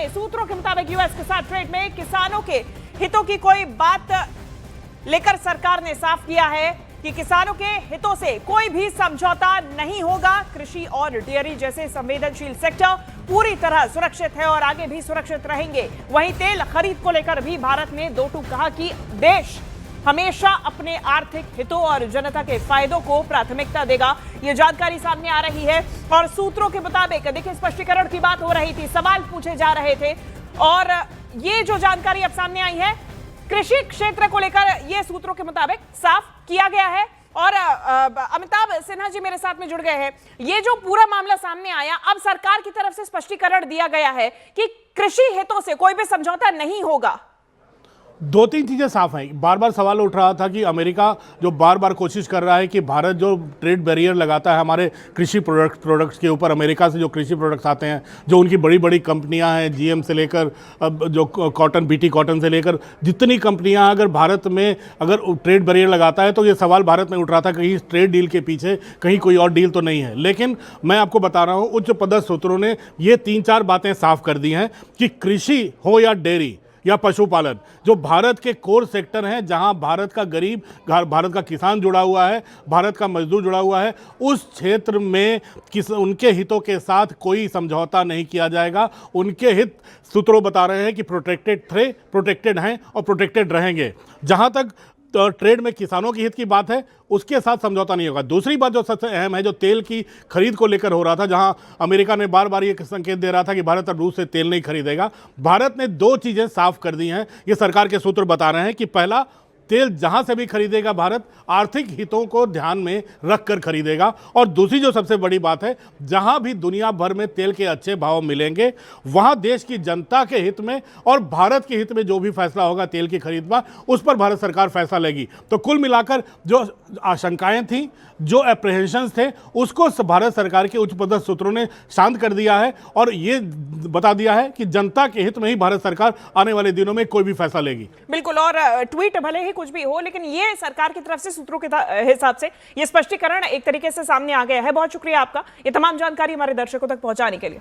सामने। सूत्रों के मुताबिक यूएस के साथ ट्रेड में किसानों के हितों की कोई बात लेकर सरकार ने साफ किया है कि किसानों के हितों से कोई भी समझौता नहीं होगा। कृषि और डेयरी जैसे संवेदनशील सेक्टर पूरी तरह सुरक्षित है और आगे भी सुरक्षित रहेंगे। वहीं तेल खरीद को लेकर भी भारत ने दो टूक कहा कि देश हमेशा अपने आर्थिक हितों और जनता के फायदों को प्राथमिकता देगा। यह जानकारी सामने आ रही है और सूत्रों के मुताबिक देखिए स्पष्टीकरण की बात हो रही थी, सवाल पूछे जा रहे थे और ये जो जानकारी अब सामने आई है कृषि क्षेत्र को लेकर ये सूत्रों के मुताबिक साफ किया गया है। और अमिताभ सिन्हा जी मेरे साथ में जुड़ गए हैं। ये जो पूरा मामला सामने आया, अब सरकार की तरफ से स्पष्टीकरण दिया गया है कि कृषि हितों से कोई भी समझौता नहीं होगा। दो तीन चीज़ें साफ हैं। बार बार सवाल उठ रहा था कि अमेरिका जो बार बार कोशिश कर रहा है कि भारत जो ट्रेड बैरियर लगाता है हमारे कृषि प्रोडक्ट्स के ऊपर, अमेरिका से जो कृषि प्रोडक्ट्स आते हैं, जो उनकी बड़ी बड़ी कंपनियां हैं, जीएम से लेकर जो कॉटन, बीटी कॉटन से लेकर जितनी कंपनियां, अगर भारत में अगर ट्रेड बैरियर लगाता है तो ये सवाल भारत में उठ रहा था कहीं इस ट्रेड डील के पीछे कहीं कोई और डील तो नहीं है। लेकिन मैं आपको बता रहा हूँ उच्च पदस्थ सूत्रों ने ये 3-4 बातें साफ कर दी हैं कि कृषि हो या डेयरी या पशुपालन, जो भारत के कोर सेक्टर हैं, जहां भारत का गरीब, भारत का किसान जुड़ा हुआ है, भारत का मजदूर जुड़ा हुआ है, उस क्षेत्र में उनके हितों के साथ कोई समझौता नहीं किया जाएगा। उनके हित सूत्रों बता रहे हैं कि प्रोटेक्टेड थे, प्रोटेक्टेड हैं और प्रोटेक्टेड रहेंगे। जहां तक तो ट्रेड में किसानों की हित की बात है, उसके साथ समझौता नहीं होगा। दूसरी बात जो सबसे अहम है, जो तेल की खरीद को लेकर हो रहा था, जहां अमेरिका ने बार बार ये संकेत दे रहा था कि भारत अब रूस से तेल नहीं खरीदेगा, भारत ने 2 चीज़ें साफ कर दी हैं। ये सरकार के सूत्र बता रहे हैं कि पहला, तेल जहां से भी खरीदेगा भारत आर्थिक हितों को ध्यान में रखकर खरीदेगा, और दूसरी जो सबसे बड़ी बात है, जहां भी दुनिया भर में तेल के अच्छे भाव मिलेंगे वहां देश की जनता के हित में और भारत के हित में जो भी फैसला होगा तेल की खरीद पर, उस पर भारत सरकार फैसला लेगी। तो कुल मिलाकर जो आशंकाएं थीं, जो अप्रहेंशंस थे, उसको भारत सरकार के उच्च पदस्थ सूत्रों ने शांत कर दिया है और ये बता दिया है कि जनता के हित में ही भारत सरकार आने वाले दिनों में कोई भी फैसला लेगी। बिल्कुल, और ट्वीट भले ही कुछ भी हो, लेकिन ये सरकार की तरफ से सूत्रों के हिसाब से ये स्पष्टीकरण एक तरीके से सामने आ गया है। बहुत शुक्रिया आपका ये तमाम जानकारी हमारे दर्शकों तक पहुंचाने के लिए।